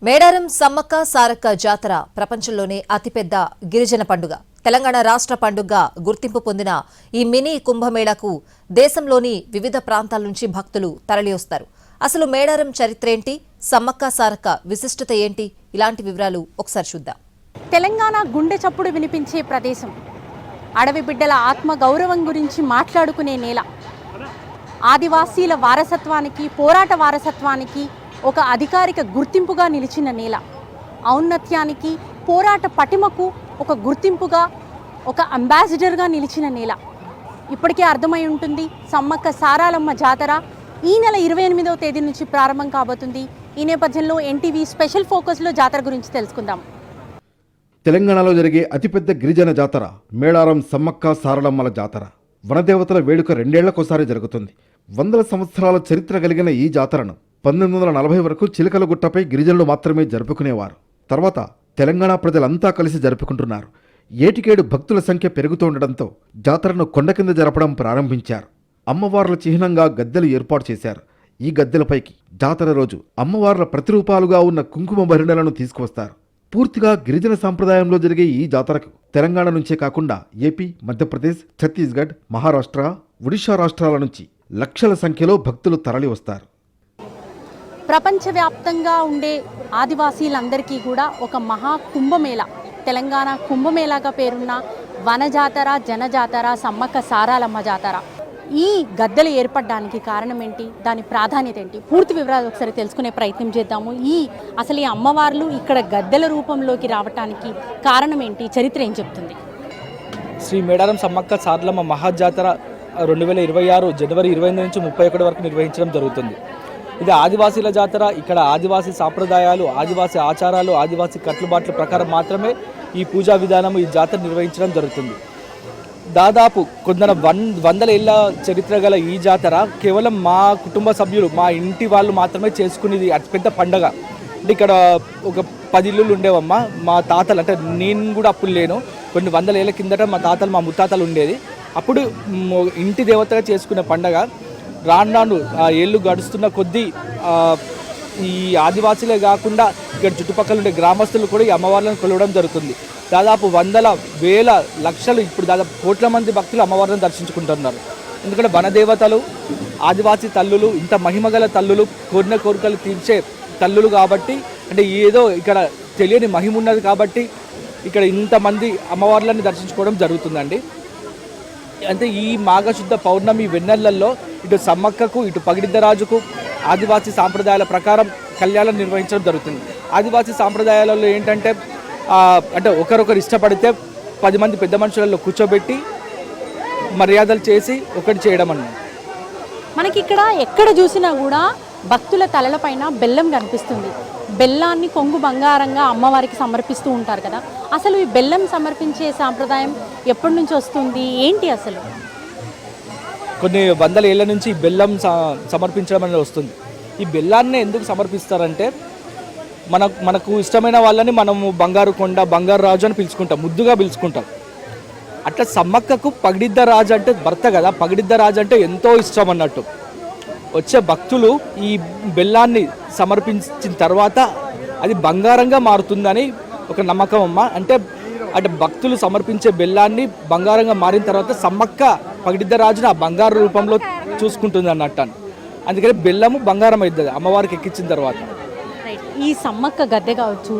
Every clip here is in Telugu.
మేడారం సమ్మక్క సారక్క జాతర ప్రపంచంలోనే అతిపెద్ద గిరిజన పండుగ. తెలంగాణ రాష్ట్ర పండుగగా గుర్తింపు పొందిన ఈ మినీ కుంభమేళాకు దేశంలోని వివిధ ప్రాంతాల నుంచి భక్తులు తరలివస్తారు. అసలు మేడారం చరిత్ర ఏంటి, సమ్మక్క సారక్క విశిష్టత ఏంటి, ఇలాంటి వివరాలు ఒకసారి చూద్దాం. తెలంగాణ గుండె చప్పుడు వినిపించే ప్రదేశం, అడవి బిడ్డల ఆత్మ గౌరవం గురించి మాట్లాడుకునే నేల, ఆదివాసీల వారసత్వానికి, పోరాట వారసత్వానికి ఒక అధికారిక గుర్తింపుగా నిలిచిన నేల, ఔన్నత్యానికి, పోరాట పటిమకు ఒక గుర్తింపుగా, ఒక అంబాసిడర్గా నిలిచిన నేల. ఇప్పటికే అర్థమై ఉంటుంది, సమ్మక్క సారాలమ్మ జాతర ఈ నెల 28వ తేదీ నుంచి ప్రారంభం కాబోతుంది. ఈ నేపథ్యంలో ఎన్టీవీ స్పెషల్ ఫోకస్లో జాతర గురించి తెలుసుకుందాం. తెలంగాణలో జరిగే అతిపెద్ద గిరిజన జాతర మేడారం సమ్మక్క సారలమ్మల జాతర. వనదేవతల వేడుక 2 ఏళ్లకోసారి జరుగుతుంది. వందల సంవత్సరాల చరిత్ర కలిగిన ఈ జాతరను 1940 వరకు చిలకలగుట్టపై గిరిజనులు మాత్రమే జరుపుకునేవారు. తర్వాత తెలంగాణ ప్రజలంతా కలిసి జరుపుకుంటున్నారు. ఏటికేడు భక్తుల సంఖ్య పెరుగుతుండటంతో జాతరను కొండ కింద జరపడం ప్రారంభించారు. అమ్మవార్ల చిహ్నంగా గద్దెలు ఏర్పాటు చేశారు. ఈ గద్దెలపైకి జాతర రోజు అమ్మవార్ల ప్రతిరూపాలుగా ఉన్న కుంకుమ భరిణెలను తీసుకువస్తారు. పూర్తిగా గిరిజన సాంప్రదాయంలో జరిగే ఈ జాతరకు తెలంగాణ నుంచే కాకుండా ఏపీ, మధ్యప్రదేశ్, ఛత్తీస్గఢ్, మహారాష్ట్ర, ఒడిషా రాష్ట్రాల నుంచి లక్షల సంఖ్యలో భక్తులు తరలి వస్తారు. ప్రపంచవ్యాప్తంగా ఉండే ఆదివాసీలందరికీ కూడా ఒక మహా కుంభమేళ, తెలంగాణ కుంభమేళాగా పేరున్న వనజాతర, జనజాతర, సమ్మక్క సారాలమ్మ జాతర. ఈ గద్దెలు ఏర్పడడానికి కారణం ఏంటి, దాని ప్రాధాన్యత ఏంటి, పూర్తి వివరాలు ఒకసారి తెలుసుకునే ప్రయత్నం చేద్దాము. అసలు ఈ అమ్మవార్లు ఇక్కడ గద్దెల రూపంలోకి రావటానికి కారణం ఏంటి, చరిత్ర ఏం చెప్తుంది? శ్రీ మేడారం సమ్మక్క సారలమ్మ మహాజాతర 2026 జనవరి 28 నుంచి 31 వరకు నిర్వహించడం జరుగుతుంది. ఇది ఆదివాసీల జాతర. ఇక్కడ ఆదివాసీ సాంప్రదాయాలు, ఆదివాసీ ఆచారాలు, ఆదివాసీ కట్టుబాట్ల ప్రకారం మాత్రమే ఈ పూజా విధానం, ఈ జాతర నిర్వహించడం జరుగుతుంది. దాదాపు వందల ఏళ్ళ చరిత్ర గల ఈ జాతర కేవలం మా కుటుంబ సభ్యులు, మా ఇంటి వాళ్ళు మాత్రమే చేసుకునేది అతిపెద్ద పండగ. అంటే ఇక్కడ ఒక 10 ఇల్లులు ఉండేవమ్మా. మా తాతలు, అంటే నేను కూడా అప్పుడు లేను, కొన్ని వందల ఏళ్ళ కిందట మా తాతలు, మా ముత్తాతలు ఉండేది. అప్పుడు ఇంటి దేవతగా చేసుకునే పండగ. రాను ఏళ్ళు గడుస్తున్న కొద్దీ ఈ ఆదివాసీలే కాకుండా ఇక్కడ చుట్టుపక్కల ఉండే గ్రామస్తులు కూడా ఈ అమ్మవార్లను కొలవడం జరుగుతుంది. దాదాపు వందల వేల లక్షలు, ఇప్పుడు దాదాపు కోట్ల మంది భక్తులు అమ్మవారిని దర్శించుకుంటున్నారు. ఎందుకంటే వనదేవతలు, ఆదివాసీ తల్లులు, ఇంత మహిమగల తల్లులు, కోరిన కోరికలు తీర్చే తల్లులు కాబట్టి, అంటే ఏదో ఇక్కడ తెలియని మహిమ ఉన్నది కాబట్టి ఇక్కడ ఇంతమంది అమ్మవార్లని దర్శించుకోవడం జరుగుతుందండి. అంటే ఈ మాఘశుద్ధ పౌర్ణమి వెన్నెలల్లో ఇటు సమ్మక్కకు, ఇటు పగిడిద్దరాజుకు ఆదివాసీ సాంప్రదాయాల ప్రకారం కళ్యాణం నిర్వహించడం జరుగుతుంది. ఆదివాసీ సాంప్రదాయాలలో ఏంటంటే అంటే ఒకరొకరు ఇష్టపడితే 10 మంది పెద్ద మనుషులలో కూర్చోబెట్టి మర్యాదలు చేసి ఒకటి చేయడం అన్నమాట. మనకి ఇక్కడ ఎక్కడ చూసినా కూడా భక్తుల తలలపైన బెల్లం కనిపిస్తుంది. బెల్లాన్ని కొంగు బంగారంగా అమ్మవారికి సమర్పిస్తూ ఉంటారు కదా. అసలు ఈ బెల్లం సమర్పించే సాంప్రదాయం ఎప్పటి నుంచి వస్తుంది, ఏంటి అసలు? కొన్ని వందల ఏళ్ళ నుంచి బెల్లం సమర్పించడం అనేది వస్తుంది. ఈ బెల్లాన్ని ఎందుకు సమర్పిస్తారంటే, మనకు ఇష్టమైన వాళ్ళని మనము బంగారు కొండ, బంగారు రాజు అని పిలుచుకుంటాం, ముద్దుగా పిలుచుకుంటాం. అట్లా సమ్మక్కకు పగిడిద్ద రాజు అంటే భర్త కదా, పగిడిద్ద రాజు అంటే ఎంతో ఇష్టం అన్నట్టు. వచ్చే భక్తులు ఈ బెల్లాన్ని సమర్పించిన తర్వాత అది బంగారంగా మారుతుందని ఒక నమ్మకం అమ్మ. అంటే భక్తులు సమర్పించే బెల్లాన్ని బంగారంగా మారిన తర్వాత సమ్మక్క పగిడిద్ద రాజును ఆ బంగారు రూపంలో చూసుకుంటుంది అన్నట్టు. అందుకని బెల్లము బంగారం అవుతుంది అమ్మవారికి ఎక్కించిన తర్వాత. ఈ సమ్మక్క గద్దె కావచ్చు,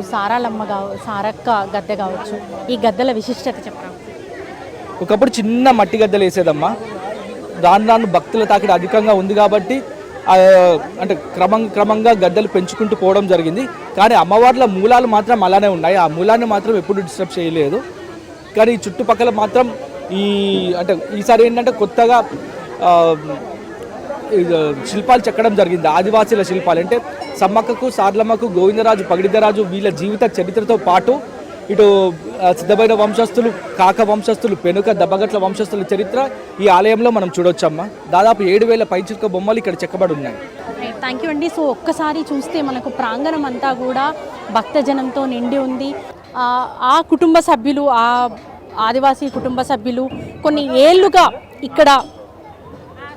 సారక్క గద్దె కావచ్చు, ఈ గద్దెల విశిష్టత చెప్పరా? ఒకప్పుడు చిన్న మట్టి గద్దెలు వేసేదమ్మా. రాను భక్తుల తాకిడి అధికంగా ఉంది కాబట్టి అంటే క్రమంగా గద్దెలు పెంచుకుంటూ పోవడం జరిగింది. కానీ అమ్మవార్ల మూలాలు మాత్రం అలానే ఉన్నాయి. ఆ మూలాన్ని మాత్రం ఎప్పుడు డిస్టర్బ్ చేయలేదు. కానీ ఈ చుట్టుపక్కల మాత్రం అంటే ఈసారి ఏంటంటే కొత్తగా శిల్పాలు చెక్కడం జరిగింది. ఆదివాసీల శిల్పాలు అంటే సమ్మక్కకు, సారలమ్మకు, గోవిందరాజు, పగిడిద్దరాజు వీళ్ళ జీవిత చరిత్రతో పాటు ఇటు సిద్ధబైన వంశస్థులు, కాక వంశస్థులు, పెనుక దబ్బగట్ల వంశస్థుల చరిత్ర ఈ ఆలయంలో మనం చూడొచ్చమ్మా. దాదాపు 7,000 పైచిలుక బొమ్మలు ఇక్కడ చెక్కబడి ఉన్నాయి. థ్యాంక్ యూ అండి. సో ఒక్కసారి చూస్తే మనకు ప్రాంగణం అంతా కూడా భక్తజనంతో నిండి ఉంది. ఆ కుటుంబ సభ్యులు, ఆ ఆదివాసీ కుటుంబ సభ్యులు కొన్ని ఏళ్ళుగా ఇక్కడ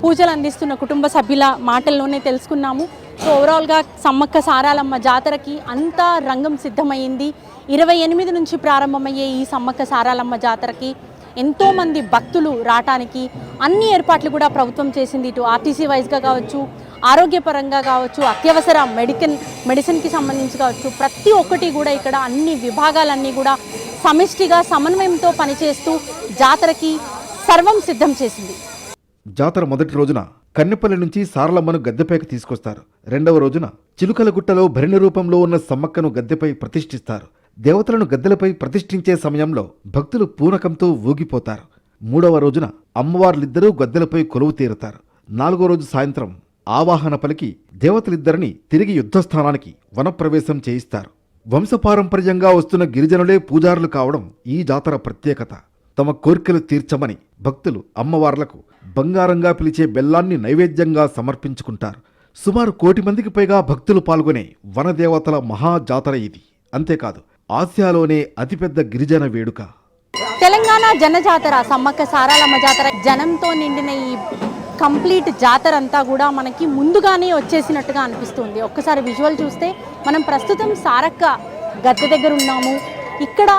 పూజలు అందిస్తున్న కుటుంబ సభ్యుల మాటల్లోనే తెలుసుకున్నాము. సో ఓవరాల్గా సమ్మక్క సారాలమ్మ జాతరకి అంతా రంగం సిద్ధమైంది. 28 నుంచి ప్రారంభమయ్యే ఈ సమ్మక్క సారాలమ్మ జాతరకి ఎంతోమంది భక్తులు రావటానికి అన్ని ఏర్పాట్లు కూడా ప్రభుత్వం చేసింది. ఇటు ఆర్టీసీ వైజ్గా కావచ్చు, ఆరోగ్యపరంగా కావచ్చు, అత్యవసర మెడిసిన్కి సంబంధించి కావచ్చు, ప్రతి ఒక్కటి కూడా ఇక్కడ అన్ని విభాగాలన్నీ కూడా సమిష్టిగా సమన్వయంతో పనిచేస్తూ జాతరకి సర్వం సిద్ధం చేసింది. జాతర మొదటి రోజున కన్నెపల్లి నుంచి సారలమ్మను గద్దెపైకి తీసుకొస్తారు. రెండవ రోజున చిలుకలగుట్టలో భరిణ రూపంలో ఉన్న సమ్మక్కను గద్దెపై ప్రతిష్ఠిస్తారు. దేవతలను గద్దెలపై ప్రతిష్ఠించే సమయంలో భక్తులు పూనకంతో ఊగిపోతారు. మూడవ రోజున అమ్మవార్లిద్దరూ గద్దెలపై కొలువు తీరుతారు. నాలుగో రోజు సాయంత్రం ఆవాహన పలికి దేవతలిద్దరిని తిరిగి యుద్ధస్థానానికి వనప్రవేశం చేయిస్తారు. వంశపారంపర్యంగా వస్తున్న గిరిజనులే పూజారులు కావడం ఈ జాతర ప్రత్యేకత. తమ కోరికలు తీర్చమని భక్తులు అమ్మవార్లకు బంగారంగా పిలిచే బెల్లాన్ని నైవేద్యంగా సమర్పించుకుంటారు. సుమారు 1 కోటి మందికి పైగా భక్తులు పాల్గొనే వనదేవతల మహాజాతర ఇది. అంతేకాదు, ఆసియాలోనే అతిపెద్ద గిరిజన వేడుక. తెలంగాణ జనజాతర సమ్మక్క సారాలమ్మ జాతర జనంతో నిండిన ఈ కంప్లీట్ జాతర అంతా కూడా మనకి ముందుగానే వచ్చేసినట్టుగా అనిపిస్తుంది. ఒక్కసారి విజువల్ చూస్తే మనం ప్రస్తుతం సారక్క గద్దె దగ్గర ఉన్నాము. ఇక్కడ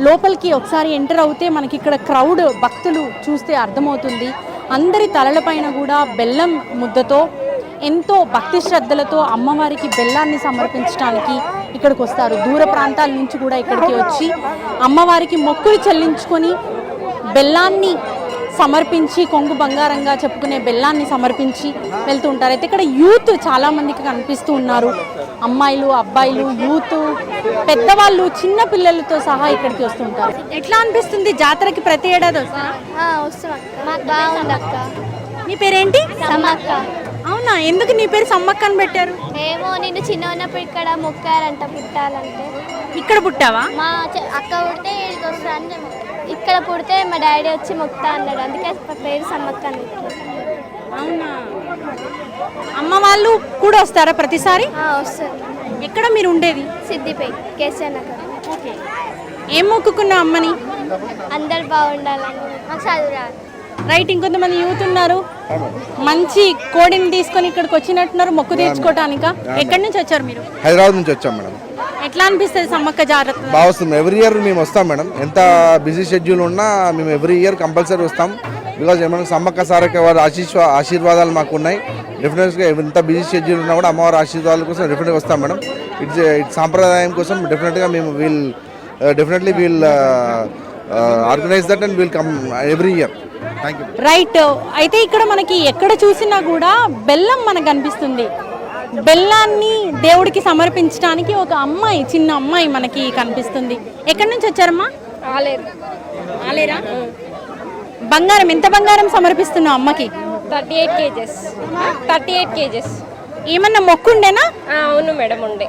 లోపలికి ఒకసారి ఎంటర్ అవుతే మనకి ఇక్కడ క్రౌడ్ భక్తులు చూస్తే అర్థమవుతుంది. అందరి తలలపైన కూడా బెల్లం ముద్దతో ఎంతో భక్తి శ్రద్ధలతో అమ్మవారికి బెల్లాన్ని సమర్పించడానికి ఇక్కడికి వస్తారు. దూర ప్రాంతాల నుంచి కూడా ఇక్కడికి వచ్చి అమ్మవారికి మొక్కులు చెల్లించుకొని బెల్లాన్ని సమర్పించి, కొంగు బంగారంగా చెప్పుకునే బెల్లాన్ని సమర్పించి వెళ్తూ ఉంటారు. అయితే ఇక్కడ యూత్ చాలా మందికి కనిపిస్తూ ఉన్నారు. అమ్మాయిలు, అబ్బాయిలు, యూత్, పెద్దవాళ్ళు, చిన్న పిల్లలతో సహా ఇక్కడికి వస్తూ ఉంటారు. ఎట్లా అనిపిస్తుంది జాతరకి ప్రతి ఏడాది వస్తారా? మాకు బాగుంది అక్క. నీ పేరేంటి? సమ్మక్క. అవునా, ఎందుకు నీ పేరు సమ్మక్క అని పెట్టారు? ఏమో నిన్ను చిన్న ఉన్నప్పుడు ఇక్కడ మొక్కారంట పుట్టాలంటే. ఇక్కడ పుట్టావా? మా అక్క పుడితే ఇక్కడికి వస్తా అని ఇక్కడ పుడితే మా డాడీ వచ్చి మొక్తా అన్నాడు, అందుకే పేరు సమ్మక్క అని పెట్టారు. అవునా, అమ్మ వాళ్ళు కూడా వస్తారా ప్రతిసారి? వస్తారు. ఎక్కడ మీరు ఉండేది? సిద్దిపేట, కేసీఆర్ నగర్. ఓకే. ఏం మొక్కుకున్నా అమ్మని? అందరు బాగుండాలని. మాకు చదువు రాదు. రైట్. ఇంకొంతమంది యూత్ ఉన్నారు, మంచి కోడిని తీసుకొని ఇక్కడికి వచ్చినట్టున్నారు మొక్కు తీర్చుకోవటానిక. ఎక్కడి నుంచి వచ్చారు మీరు? హైదరాబాద్ నుంచి వచ్చాం మేడం. ఎట్లా అనిపిస్తుంది సమ్మక్క జాతర? బాగా వస్తుంది. ఎవ్రీ ఇయర్ మేము వస్తాం మేడం. ఎంత బిజీ షెడ్యూల్ ఉన్నా మేము ఎవ్రీ ఇయర్ కంపల్సరీ వస్తాం. బికాజ్ ఏమైనా సమ్మక్క సారక్క వారి ఆశీర్వాదాలు మాకు ఉన్నాయి. డెఫినెట్గా ఎంత బిజీ షెడ్యూల్ ఉన్నా కూడా అమ్మవారి ఆశీర్వాదాల కోసం డెఫినెట్గా వస్తాం మేడం. ఇట్స్ సాంప్రదాయం కోసం డెఫినెట్గా మేము we'll organise that and we'll come every year. Thank you. Right. అయితే ఇక్కడ మనకి ఎక్కడ చూసినా కూడా బెల్లం మనకు కనిపిస్తుంది. బెల్లాన్ని దేవుడికి సమర్పించడానికి ఒక అమ్మాయి, చిన్న అమ్మాయి మనకి కనిపిస్తుంది. ఎక్కడి నుంచి వచ్చారమ్మా? ఆలేరా. బంగారం, ఎంత బంగారం సమర్పిస్తున్నావు అమ్మకి? 38 కేజెస్. ఏమన్నా మొక్కుండేనా? అవును మేడం, ఉండే.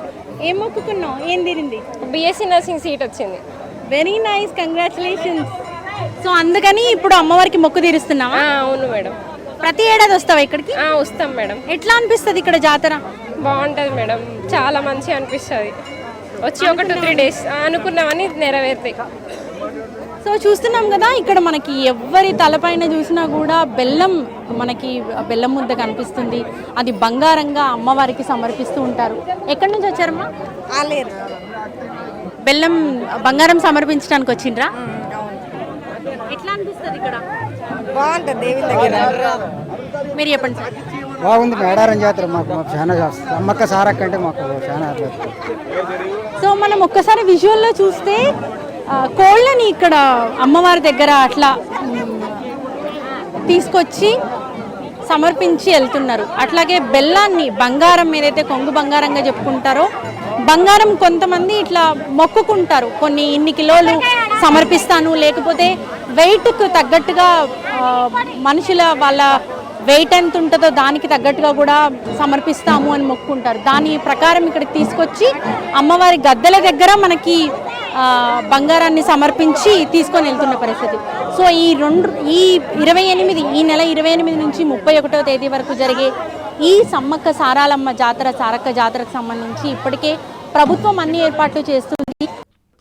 ఏం మొక్కుకున్నావు? ఏం తీరింది? బీఎస్సీ నర్సింగ్ సీట్ వచ్చింది. Very nice, congratulations. సో అందుకని ఇప్పుడు అమ్మవారికి మొక్కు తీరుస్తున్నావా? అవును మేడం. ప్రతి ఏడాది వస్తావా ఇక్కడికి? వస్తాం మేడం. ఎట్లా అనిపిస్తుంది ఇక్కడ జాతర? బాగుంటుంది మేడం, చాలా మంచిగా అనిపిస్తుంది. వచ్చి ఒక 2-3 డేస్ అనుకున్నామని నెరవేరుతాయి. సో చూస్తున్నాం కదా, ఇక్కడ మనకి ఎవరి తలపైన చూసినా కూడా బెల్లం, మనకి బెల్లం ముద్ద కనిపిస్తుంది. అది బంగారంగా అమ్మవారికి సమర్పిస్తూ ఉంటారు. ఎక్కడి నుంచి వచ్చారమ్మా? ఆలేరు. బెల్లం బంగారం సమర్పించడానికి వచ్చిండ్రా? ఎట్లా అనిపిస్తుంది ఇక్కడ? బాగుంటుంది దేవుని దగ్గర. మీరు చెప్పండి సార్. బాగుంది. మేడారం జాతర మాకు చాలా సమ్మక్క సారక్క అంటే మాకు చాలా. సో మనం ఒక్కసారి విజువల్లో చూస్తే కోళ్ళని ఇక్కడ అమ్మవారి దగ్గర అట్లా తీసుకొచ్చి సమర్పించి వెళ్తున్నారు. అట్లాగే బెల్లాన్ని, బంగారం ఏదైతే కొంగు బంగారంగా చెప్పుకుంటారో, బంగారం కొంతమంది ఇట్లా మొక్కుకుంటారు. కొన్ని ఇన్ని కిలోలు సమర్పిస్తాను, లేకపోతే వెయిట్కు తగ్గట్టుగా మనుషుల వాళ్ళ వెయిట్ ఎంత ఉంటుందో దానికి తగ్గట్టుగా కూడా సమర్పిస్తాము అని మొక్కుకుంటారు. దాని ప్రకారం ఇక్కడికి తీసుకొచ్చి అమ్మవారి గద్దెల దగ్గర మనకి బంగారాన్ని సమర్పించి తీసుకొని వెళ్తున్న పరిస్థితి. సో ఈ 28, ఈ నెల 28 నుంచి 31వ తేదీ వరకు జరిగే ఈ సమ్మక్క సారాలమ్మ జాతర, సారక్క జాతరకు సంబంధించి ఇప్పటికే ప్రభుత్వం అన్ని ఏర్పాట్లు చేస్తుంది.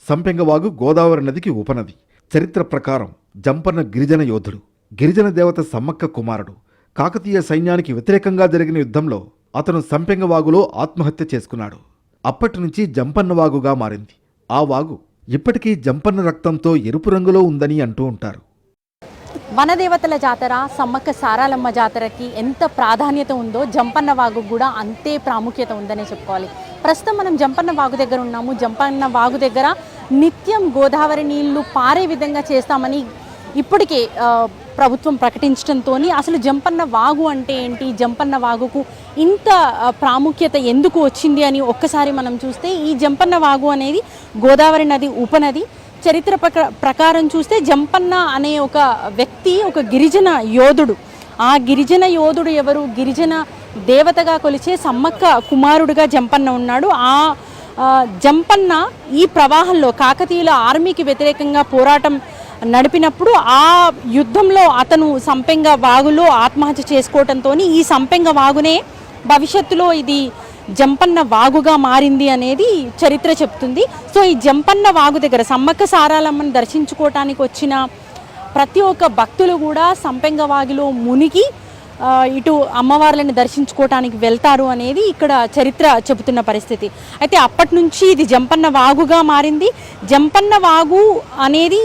సంపెంగవాగు గోదావరి నదికి ఉపనది. చరిత్ర ప్రకారం జంపన్న గిరిజన యోధుడు, గిరిజన దేవత సమ్మక్క కుమారుడు. కాకతీయ సైన్యానికి వ్యతిరేకంగా జరిగిన యుద్ధంలో అతను సంపెంగ వాగులో ఆత్మహత్య చేసుకున్నాడు. అప్పటి నుంచి జంపన్న వాగుగా మారింది. ఆ వాగు ఇప్పటికీ జంపన్న రక్తంతో ఎరుపు రంగులో ఉందని అంటూ ఉంటారు. వనదేవతల జాతర సమ్మక్క సారాలమ్మ జాతరకి ఎంత ప్రాధాన్యత ఉందో జంపన్న వాగు కూడా అంతే ప్రాముఖ్యత ఉందనే చెప్పుకోవాలి. ప్రస్తుతం మనం జంపన్న వాగు దగ్గర ఉన్నాము. జంపన్న వాగు దగ్గర నిత్యం గోదావరి నీళ్లు పారే విధంగా చేస్తామని ఇప్పటికే ప్రభుత్వం ప్రకటించడంతో అసలు జంపన్న వాగు అంటే ఏంటి, జంపన్న వాగుకు ఇంత ప్రాముఖ్యత ఎందుకు వచ్చింది అని ఒక్కసారి మనం చూస్తే, ఈ జంపన్న వాగు అనేది గోదావరి నది ఉపనది. చరిత్ర ప్రకారం చూస్తే జంపన్న అనే ఒక వ్యక్తి ఒక గిరిజన యోధుడు. ఆ గిరిజన యోధుడు ఎవరు? గిరిజన దేవతగా కొలిచే సమ్మక్క కుమారుడుగా జంపన్న ఉన్నాడు. ఆ జంపన్న ఈ ప్రవాహంలో కాకతీయుల ఆర్మీకి వ్యతిరేకంగా పోరాటం నడిపినప్పుడు ఆ యుద్ధంలో అతను సంపెంగ వాగులో ఆత్మహత్య చేసుకోవడంతో ఈ సంపెంగ వాగునే భవిష్యత్తులో ఇది జంపన్న వాగుగా మారింది అనేది చరిత్ర చెప్తుంది. సో ఈ జంపన్న వాగు దగ్గర సమ్మక్క సారాలమ్మను దర్శించుకోవటానికి వచ్చిన ప్రతి ఒక్క భక్తులు కూడా సంపెంగ వాగులో మునిగి ఇటు అమ్మవార్లను దర్శించుకోవటానికి వెళ్తారు అనేది ఇక్కడ చరిత్ర చెబుతున్న పరిస్థితి. అయితే అప్పటి నుంచి ఇది జంపన్న వాగుగా మారింది. జంపన్న వాగు అనేది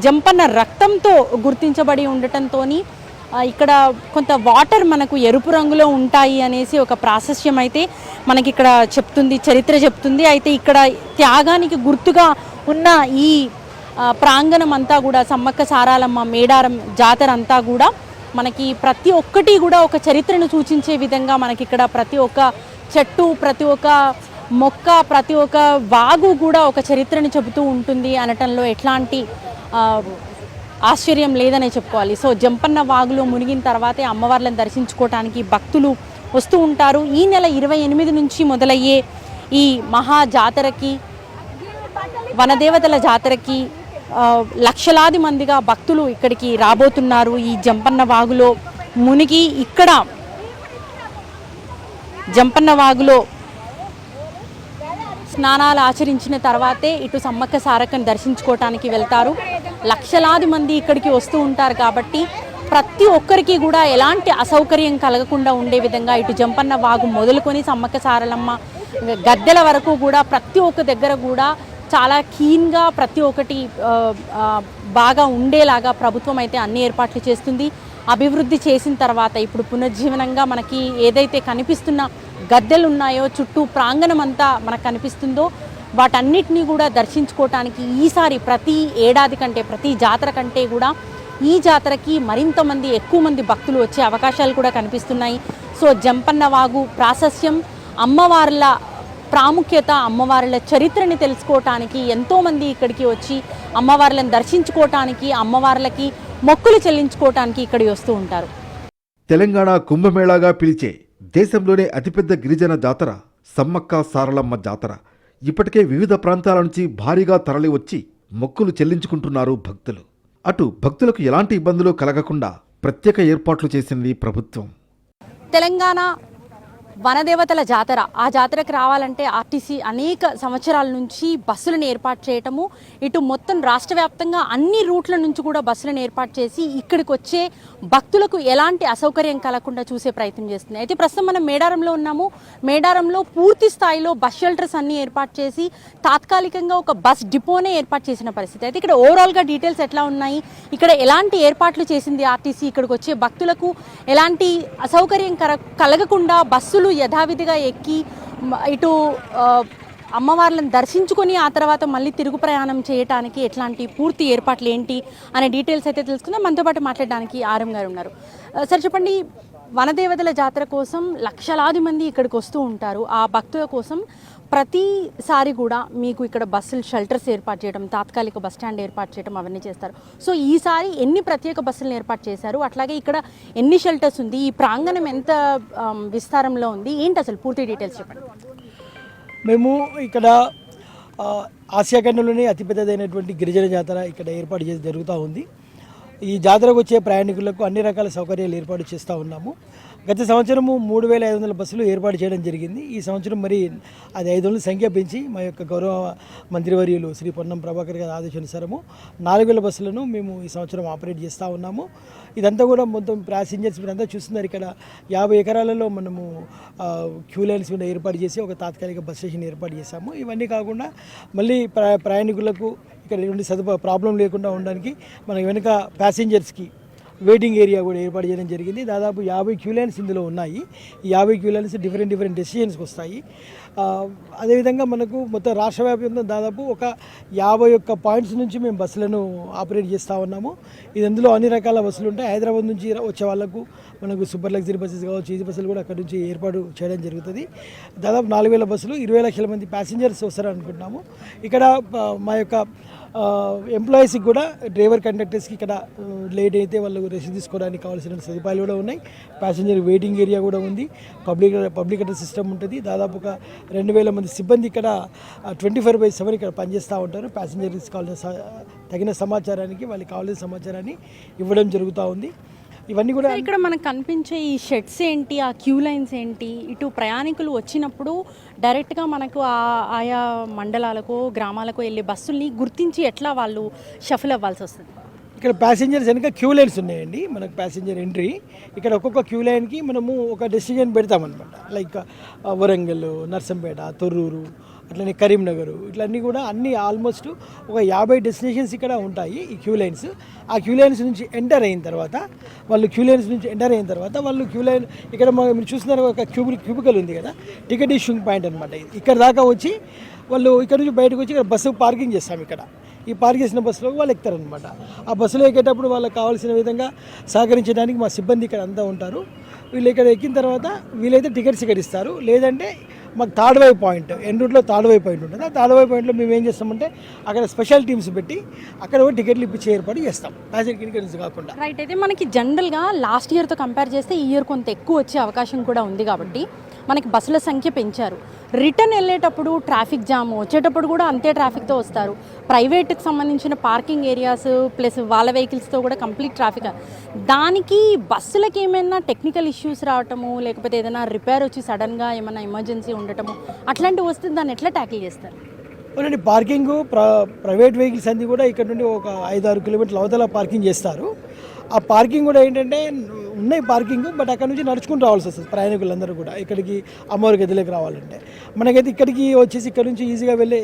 జంపన్న రక్తంతో గుర్తించబడి ఉండటంతో ఇక్కడ కొంత వాటర్ మనకు ఎరుపు రంగులో ఉంటాయి అనేసి ఒక ప్రాశస్యం అయితే మనకి ఇక్కడ చెప్తుంది, చరిత్ర చెప్తుంది. అయితే ఇక్కడ త్యాగానికి గుర్తుగా ఉన్న ఈ ప్రాంగణం అంతా కూడా సమ్మక్క సారాలమ్మ మేడారం జాతర అంతా కూడా మనకి ప్రతి ఒక్కటి కూడా ఒక చరిత్రను సూచించే విధంగా మనకి ఇక్కడ ప్రతి ఒక్క చెట్టు, ప్రతి ఒక్క మొక్క, ప్రతి ఒక్క వాగు కూడా ఒక చరిత్రను చెబుతూ ఉంటుంది అనటంలో ఎట్లాంటి ఆశ్చర్యం లేదనే చెప్పుకోవాలి. సో జంపన్న వాగులో మునిగిన తర్వాతే అమ్మవార్లను దర్శించుకోవటానికి భక్తులు వస్తూ ఉంటారు. ఈ నెల 28 నుంచి మొదలయ్యే ఈ మహా జాతరకి, వనదేవతల జాతరకి లక్షలాది మందిగా భక్తులు ఇక్కడికి రాబోతున్నారు. ఈ జంపన్న వాగులో మునిగి ఇక్కడ జంపన్న వాగులో స్నానాలు ఆచరించిన తర్వాతే ఇటు సమ్మక్క సారక్కను దర్శించుకోవటానికి వెళ్తారు. లక్షలాది మంది ఇక్కడికి వస్తూ ఉంటారు కాబట్టి ప్రతి ఒక్కరికి కూడా ఎలాంటి అసౌకర్యం కలగకుండా ఉండే విధంగా ఇటు జంపన్న వాగు మొదలుకొని సమ్మక్క సారలమ్మ గద్దెల వరకు కూడా ప్రతి ఒక్క దగ్గర కూడా చాలా క్లీన్గా ప్రతి ఒక్కటి బాగా ఉండేలాగా ప్రభుత్వం అయితే అన్ని ఏర్పాట్లు చేస్తుంది. అభివృద్ధి చేసిన తర్వాత ఇప్పుడు పునర్జీవనంగా మనకి ఏదైతే కనిపిస్తున్న గద్దెలు ఉన్నాయో, చుట్టూ ప్రాంగణం అంతా మనకు కనిపిస్తుందో వాటన్నిటినీ కూడా దర్శించుకోవటానికి ఈసారి ప్రతి ఏడాది కంటే, ప్రతి జాతర కంటే కూడా ఈ జాతరకి మరింత మంది, ఎక్కువ మంది భక్తులు వచ్చే అవకాశాలు కూడా కనిపిస్తున్నాయి. సో జంపన్న వాగు ప్రాశస్యం, అమ్మవార్ల ప్రాముఖ్యత, అమ్మవార్ల చరిత్రని తెలుసుకోవటానికి ఎంతోమంది ఇక్కడికి వచ్చి అమ్మవార్లను దర్శించుకోవటానికి, అమ్మవార్లకి మొక్కులు చెల్లించుకోవటానికి ఇక్కడికి వస్తూ ఉంటారు. తెలంగాణ కుంభమేళాగా పిలిచే దేశంలోనే అతిపెద్ద గిరిజన జాతర సమ్మక్క సారలమ్మ జాతర. ఇప్పటికే వివిధ ప్రాంతాల నుంచి భారీగా తరలివచ్చి మొక్కులు చెల్లించుకుంటున్నారు భక్తులు. అటు భక్తులకు ఎలాంటి ఇబ్బందులు కలగకుండా ప్రత్యేక ఏర్పాట్లు చేసింది ప్రభుత్వం. తెలంగాణ వనదేవతల జాతర, ఆ జాతరకు రావాలంటే ఆర్టీసీ అనేక సంవత్సరాల నుంచి బస్సులను ఏర్పాటు చేయటము, ఇటు మొత్తం రాష్ట్ర వ్యాప్తంగా అన్ని రూట్ల నుంచి కూడా బస్సులను ఏర్పాటు చేసి ఇక్కడికి వచ్చే భక్తులకు ఎలాంటి అసౌకర్యం కలగకుండా చూసే ప్రయత్నం చేస్తుంది. అయితే ప్రస్తుతం మనం మేడారంలో ఉన్నాము. మేడారంలో పూర్తి స్థాయిలో బస్ షెల్టర్స్ అన్ని ఏర్పాటు చేసి తాత్కాలికంగా ఒక బస్ డిపోనే ఏర్పాటు చేసిన పరిస్థితి. అయితే ఇక్కడ ఓవరాల్గా డీటెయిల్స్ ఎట్లా ఉన్నాయి, ఇక్కడ ఎలాంటి ఏర్పాట్లు చేసింది ఆర్టీసీ, ఇక్కడికి వచ్చే భక్తులకు ఎలాంటి అసౌకర్యం కలగకుండా బస్సులు యథావిధిగా ఎక్కి ఇటు అమ్మవార్లను దర్శించుకొని ఆ తర్వాత మళ్ళీ తిరుగు ప్రయాణం చేయడానికి ఎట్లాంటి పూర్తి ఏర్పాట్లు ఏంటి అనే డీటెయిల్స్ అయితే తెలుసుకుందాం. మనతో పాటు మాట్లాడడానికి ఆర్ఎం గారు ఉన్నారు. సార్ చెప్పండి, వనదేవతల జాతర కోసం లక్షలాది మంది ఇక్కడికి వస్తూ ఉంటారు. ఆ భక్తుల కోసం ప్రతిసారి కూడా మీకు ఇక్కడ బస్సులు షెల్టర్స్ ఏర్పాటు చేయడం, తాత్కాలిక బస్ స్టాండ్ ఏర్పాటు చేయడం అవన్నీ చేస్తారు. సో ఈసారి ఎన్ని ప్రత్యేక బస్సులను ఏర్పాటు చేశారు, అట్లాగే ఇక్కడ ఎన్ని షెల్టర్స్ ఉంది, ఈ ప్రాంగణం ఎంత విస్తారంలో ఉంది, ఏంటి అసలు పూర్తి డీటెయిల్స్ చెప్పండి. మేము ఇక్కడ ఆసియా ఖండంలోనే అతిపెద్దదైనటువంటి గిరిజన జాతర ఇక్కడ ఏర్పాటు చేసి జరుగుతూ ఉంది. ఈ జాతరకు వచ్చే ప్రయాణికులకు అన్ని రకాల సౌకర్యాలు ఏర్పాటు చేస్తూ ఉన్నాము. గత సంవత్సరము 3,500 బస్సులు ఏర్పాటు చేయడం జరిగింది. ఈ సంవత్సరం మరి అది 500 సంఖ్య పెంచి మా యొక్క గౌరవ మంత్రివర్యులు శ్రీ పొన్నం ప్రభాకర్ గారి ఆదేశానుసారము 4,000 బస్సులను మేము ఈ సంవత్సరం ఆపరేట్ చేస్తూ ఉన్నాము. ఇదంతా కూడా మొత్తం ప్యాసింజర్స్ మీరంతా చూస్తున్నారు. ఇక్కడ 50 ఎకరాలలో మనము క్యూ లైన్స్ మీద ఏర్పాటు చేసి ఒక తాత్కాలిక బస్ స్టేషన్ ఏర్పాటు చేశాము. ఇవన్నీ కాకుండా మళ్ళీ ప్రయాణికులకు ఇక్కడ ఎటువంటి ప్రాబ్లం లేకుండా ఉండడానికి మనకి వెనుక ప్యాసింజర్స్కి వెయిటింగ్ ఏరియా కూడా ఏర్పాటు చేయడం జరిగింది. దాదాపు 50 క్యూ లైన్స్ ఇందులో ఉన్నాయి. ఈ 50 క్యూ లైన్స్ డిఫరెంట్ డెసిషన్స్కి వస్తాయి. అదేవిధంగా మనకు మొత్తం రాష్ట్ర వ్యాప్తంగా దాదాపు ఒక 51 పాయింట్స్ నుంచి మేము బస్సులను ఆపరేట్ చేస్తూ ఉన్నాము. ఇది అందులో అన్ని రకాల బస్సులు ఉంటాయి. హైదరాబాద్ నుంచి వచ్చే వాళ్ళకు మనకు సూపర్ లగ్జరీ బస్సెస్ కావచ్చు, ఈజీ బస్సులు కూడా అక్కడ నుంచి ఏర్పాటు చేయడం జరుగుతుంది. దాదాపు 4,000 బస్సులు 20 లక్షల మంది ప్యాసింజర్స్ వస్తారు అనుకుంటున్నాము. ఇక్కడ మా యొక్క ఎంప్లాయీస్కి కూడా డ్రైవర్ కండక్టర్స్కి ఇక్కడ లేట్ అయితే వాళ్ళు రెస్ట్ తీసుకోవడానికి కావాల్సిన సదుపాయాలు కూడా ఉన్నాయి. ప్యాసింజర్ వెయిటింగ్ ఏరియా కూడా ఉంది. పబ్లిక్ అడ్రస్ సిస్టమ్ ఉంటుంది. దాదాపు ఒక 2,000 మంది సిబ్బంది ఇక్కడ 24/7 ఇక్కడ పనిచేస్తూ ఉంటారు. ప్యాసింజర్స్ కావాల్సిన తగిన సమాచారానికి వాళ్ళకి కావాల్సిన సమాచారాన్ని ఇవ్వడం జరుగుతూ ఉంది. ఇవన్నీ కూడా ఇక్కడ మనకు కనిపించే ఈ షెడ్స్ ఏంటి, ఆ క్యూ లైన్స్ ఏంటి, ఇటు ప్రయాణికులు వచ్చినప్పుడు డైరెక్ట్గా మనకు ఆయా మండలాలకు గ్రామాలకు వెళ్ళే బస్సుల్ని గుర్తించి ఎట్లా వాళ్ళు షఫల్ అవ్వాల్సి వస్తుంది? ఇక్కడ ప్యాసింజర్స్ వెనుక క్యూ లైన్స్ ఉన్నాయండి. మనకు ప్యాసింజర్ ఎంట్రీ ఇక్కడ ఒక్కొక్క క్యూ లైన్కి మనము ఒక డెస్టినేషన్ పెడతామన్నమాట. లైక్ వరంగల్, నర్సంపేట, తొర్రూరు, అట్లనే కరీంనగర్, ఇట్లన్నీ కూడా అన్ని ఆల్మోస్ట్ ఒక 50 డెస్టినేషన్స్ ఇక్కడ ఉంటాయి ఈ క్యూ లైన్స్. ఆ క్యూ లైన్స్ నుంచి ఎంటర్ అయిన తర్వాత వాళ్ళు క్యూ లైన్ ఇక్కడ మీరు చూస్తున్నారు ఒక క్యూబికల్ ఉంది కదా, టికెట్ ఇష్యూయింగ్ పాయింట్ అనమాట. ఇక్కడ దాకా వచ్చి వాళ్ళు ఇక్కడ నుంచి బయటకు వచ్చి ఇక్కడ బస్సు పార్కింగ్ చేస్తాం. ఇక్కడ ఈ పార్క్ చేసిన బస్సులో వాళ్ళు ఎక్కుతారనమాట. ఆ బస్సులో ఎక్కేటప్పుడు వాళ్ళకి కావాల్సిన విధంగా సహకరించడానికి మా సిబ్బంది ఇక్కడ అంతా ఉంటారు. వీళ్ళు ఇక్కడ ఎక్కిన తర్వాత వీలైతే టికెట్స్ ఇక్కడ ఇస్తారు. లేదంటే మాకు థర్డ్ వే పాయింట్, ఎన్ రూట్లో థర్డ్ వే పాయింట్ ఉంటుంది. ఆ థర్డ్ వే పాయింట్లో మేము ఏం చేస్తామంటే అక్కడ స్పెషల్ టీమ్స్ పెట్టి అక్కడ టికెట్లు ఇప్పించే ఏర్పాటు చేస్తాం, ప్యాసింజర్ టికెట్స్ కాకుండా. రైట్. అయితే మనకి జనరల్గా లాస్ట్ ఇయర్తో కంపేర్ చేస్తే ఈ ఇయర్ కొంత ఎక్కువ వచ్చే అవకాశం కూడా ఉంది కాబట్టి మనకి బస్సుల సంఖ్య పెంచారు. రిటర్న్ వెళ్ళేటప్పుడు ట్రాఫిక్ జామ్, వచ్చేటప్పుడు కూడా అంతే ట్రాఫిక్తో వస్తారు. ప్రైవేట్కి సంబంధించిన పార్కింగ్ ఏరియాస్ ప్లస్ వాళ్ళ వెహికల్స్తో కూడా కంప్లీట్ ట్రాఫిక్. దానికి బస్సులకి ఏమైనా టెక్నికల్ ఇష్యూస్ రావటము, లేకపోతే ఏదైనా రిపేర్ వచ్చి సడన్గా ఏమైనా ఎమర్జెన్సీ ఉండటము అట్లాంటివి వస్తే దాన్ని ఎట్లా ట్యాకిల్ చేస్తారు? అవునండి, పార్కింగ్ ప్రైవేట్ వెహికల్స్ అన్నీ కూడా ఇక్కడ నుండి ఒక 5-6 కిలోమీటర్ల అవతల పార్కింగ్ చేస్తారు. ఆ పార్కింగ్ కూడా ఏంటంటే ఉన్నాయి పార్కింగ్, బట్ అక్కడ నుంచి నడుచుకుని రావాల్సి వస్తుంది ప్రయాణికులందరూ కూడా. ఇక్కడికి అమ్మవారి గదిలోకి రావాలంటే మనకైతే ఇక్కడికి వచ్చేసి ఇక్కడ నుంచి ఈజీగా వెళ్ళే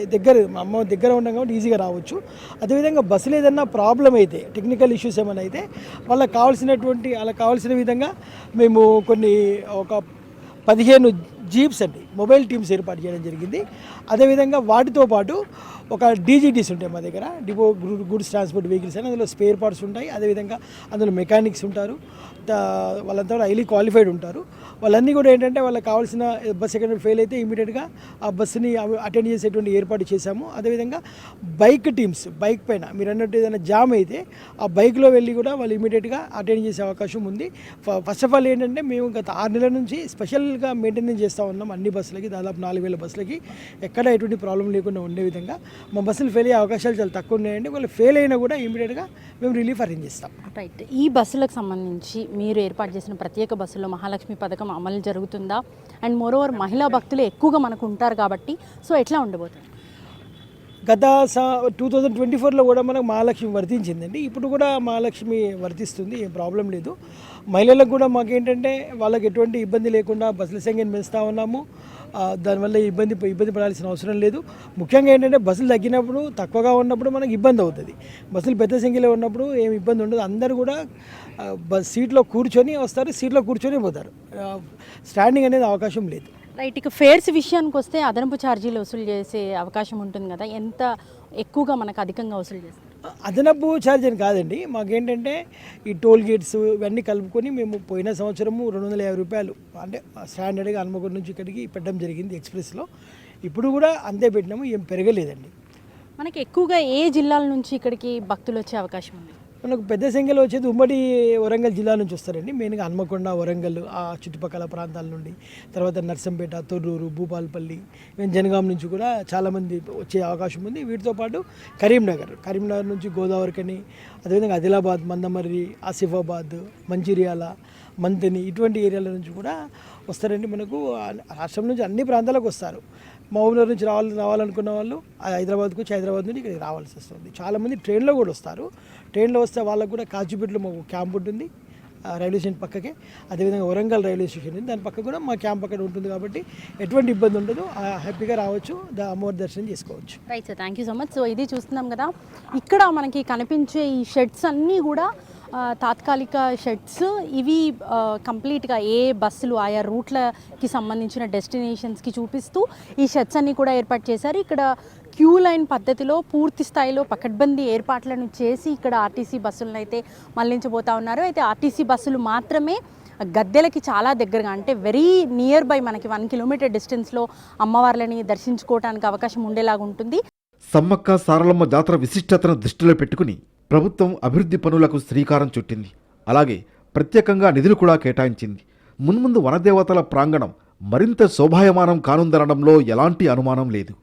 అమ్మవారి దగ్గర ఉన్నాం కాబట్టి ఈజీగా రావచ్చు. అదేవిధంగా బస్సులో ఏదన్నా ప్రాబ్లం అయితే, టెక్నికల్ ఇష్యూస్ ఏమైనా అయితే వాళ్ళకి కావాల్సిన విధంగా మేము ఒక 15 జీప్స్ అండి మొబైల్ టీమ్స్ ఏర్పాటు చేయడం జరిగింది. అదేవిధంగా వాటితో పాటు ఒక డీజీటీస్ ఉంటాయి మా దగ్గర, డిపో గూడ్స్ ట్రాన్స్పోర్ట్ వెహికల్స్ అని. అందులో స్పేర్ పార్ట్స్ ఉంటాయి. అదేవిధంగా అందులో మెకానిక్స్ ఉంటారు. వాళ్ళంతా కూడా హైలీ క్వాలిఫైడ్ ఉంటారు. వాళ్ళన్నీ కూడా ఏంటంటే వాళ్ళకి కావాల్సిన బస్ ఎక్కడ ఫెయిల్ అయితే ఇమీడియట్గా ఆ బస్సుని అటెండ్ చేసేటువంటి ఏర్పాటు చేశాము. అదేవిధంగా బైక్ టీమ్స్, బైక్ పైన మీరు అన్నట్టు ఏదైనా జామ్ అయితే ఆ బైక్లో వెళ్ళి కూడా వాళ్ళు ఇమీడియట్గా అటెండ్ చేసే అవకాశం ఉంది. ఫస్ట్ ఆఫ్ ఆల్ ఏంటంటే మేము గత 6 నెలల నుంచి స్పెషల్గా మెయింటెనెన్స్ చేస్తూ ఉన్నాం అన్ని బస్సులకి. దాదాపు 4,000 బస్సులకి ఎక్కడ ఎటువంటి ప్రాబ్లం లేకుండా ఉండే విధంగా. మా బస్సులు ఫెయిల్ అయ్యే అవకాశాలు చాలా తక్కువ ఉన్నాయండి. వాళ్ళు ఫెయిల్ అయినా కూడా ఇమీడియట్గా మేము రిలీఫ్ అరేంజ్ చేస్తాం. రైట్. ఈ బస్సులకు సంబంధించి మీరు ఏర్పాటు చేసిన ప్రత్యేక బస్సుల్లో మహాలక్ష్మి పథకం అమలు జరుగుతుందా? అండ్ మోరోవర్ మహిళా భక్తులు ఎక్కువగా మనకు ఉంటారు కాబట్టి సో ఎట్లా ఉండబోతుంది? గత 2024లో కూడా మనకు మహాలక్ష్మి వర్తించిందండి. ఇప్పుడు కూడా మహాలక్ష్మి వర్తిస్తుంది, ఏం ప్రాబ్లం లేదు. మహిళలకు కూడా మాకేంటంటే వాళ్ళకి ఎటువంటి ఇబ్బంది లేకుండా బస్సుల సంఖ్యను పెంచుతూ ఉన్నాము. దానివల్ల ఇబ్బంది పడాల్సిన అవసరం లేదు. ముఖ్యంగా ఏంటంటే బస్సులు తగ్గినప్పుడు, తక్కువగా ఉన్నప్పుడు మనకి ఇబ్బంది అవుతుంది. బస్సులు పెద్ద సంఖ్యలో ఉన్నప్పుడు ఏం ఇబ్బంది ఉండదు. అందరూ కూడా సీట్లో కూర్చొని వస్తారు, సీట్లో కూర్చొని పోతారు. స్టాండింగ్ అనేది అవకాశం లేదు. రైట్. ఇక ఫేర్స్ విషయానికి వస్తే అదనపు ఛార్జీలు వసూలు చేసే అవకాశం ఉంటుంది కదా, ఎంత ఎక్కువగా మనకు అధికంగా వసూలు చేస్తారు? అదనపు ఛార్జ్ అని కాదండి, మాకేంటంటే ఈ టోల్ గేట్స్ ఇవన్నీ కలుపుకొని మేము పోయిన సంవత్సరము 250 రూపాయలు అంటే స్టాండర్డ్గా హన్మకొండ నుంచి ఇక్కడికి పెట్టడం జరిగింది ఎక్స్ప్రెస్లో. ఇప్పుడు కూడా అంతే పెట్టినాము, ఏం పెరగలేదండి. మనకి ఎక్కువగా ఏ జిల్లాల నుంచి ఇక్కడికి భక్తులు వచ్చే అవకాశం ఉంది? మనకు పెద్ద సంఖ్యలో వచ్చేది ఉమ్మడి వరంగల్ జిల్లా నుంచి వస్తారండి. మెయిన్గా హన్మకొండ, వరంగల్ ఆ చుట్టుపక్కల ప్రాంతాల నుండి, తర్వాత నర్సంపేట, తొర్రూరు, భూపాలపల్లి, జనగాం నుంచి కూడా చాలామంది వచ్చే అవకాశం ఉంది. వీటితో పాటు కరీంనగర్ నుంచి గోదావరికని, అదేవిధంగా ఆదిలాబాద్, మందమర్రి, ఆసిఫాబాద్, మంచిర్యాల, మంతని ఇటువంటి ఏరియాల నుంచి కూడా వస్తారండి. మనకు రాష్ట్రం నుంచి అన్ని ప్రాంతాలకు వస్తారు. మహబూబ్నగర్ నుంచి రావాలనుకున్న వాళ్ళు హైదరాబాద్కి వచ్చి హైదరాబాద్ నుండి ఇక్కడికి రావాల్సి వస్తుంది. చాలామంది ట్రైన్లో కూడా వస్తారు. ట్రైన్లో వస్తే వాళ్ళకు కూడా కాచిపేటలో మాకు క్యాంప్ ఉంటుంది రైల్వే స్టేషన్ పక్కకే. అదేవిధంగా వరంగల్ రైల్వే స్టేషన్ ఉంది, దాని పక్క కూడా మా క్యాంప్ అక్కడ ఉంటుంది. కాబట్టి ఎటువంటి ఇబ్బంది ఉండదు, హ్యాపీగా రావచ్చు, అమ్మవారి దర్శనం చేసుకోవచ్చు. Right sir, thank you so much. So ఇది చూస్తున్నాం కదా, ఇక్కడ మనకి కనిపించే ఈ షెడ్స్ అన్నీ కూడా తాత్కాలిక షెడ్స్. ఇవి కంప్లీట్గా ఏ బస్సులు ఆయా రూట్లకి సంబంధించిన డెస్టినేషన్స్కి చూపిస్తూ ఈ షెడ్స్ అన్నీ కూడా ఏర్పాటు చేశారు. ఇక్కడ క్యూ లైన్ పద్ధతిలో పూర్తి స్థాయిలో పకడ్బందీ ఏర్పాట్లను చేసి ఇక్కడ ఆర్టీసీ బస్సులను అయితే మళ్లించబోతా ఉన్నారు. అయితే ఆర్టీసీ బస్సులు మాత్రమే గద్దెలకి చాలా దగ్గరగా, అంటే వెరీ నియర్ బై, మనకి 1 కిలోమీటర్ డిస్టెన్స్లో అమ్మవార్లని దర్శించుకోవడానికి అవకాశం ఉండేలాగా ఉంటుంది. సమ్మక్క సారలమ్మ జాతర విశిష్టతను దృష్టిలో పెట్టుకుని ప్రభుత్వం అభివృద్ధి పనులకు శ్రీకారం చుట్టింది. అలాగే ప్రత్యేకంగా నిధులు కూడా కేటాయించింది. మున్ముందు వనదేవతల ప్రాంగణం మరింత శోభాయమానం కానుందనడంలో ఎలాంటి అనుమానం లేదు.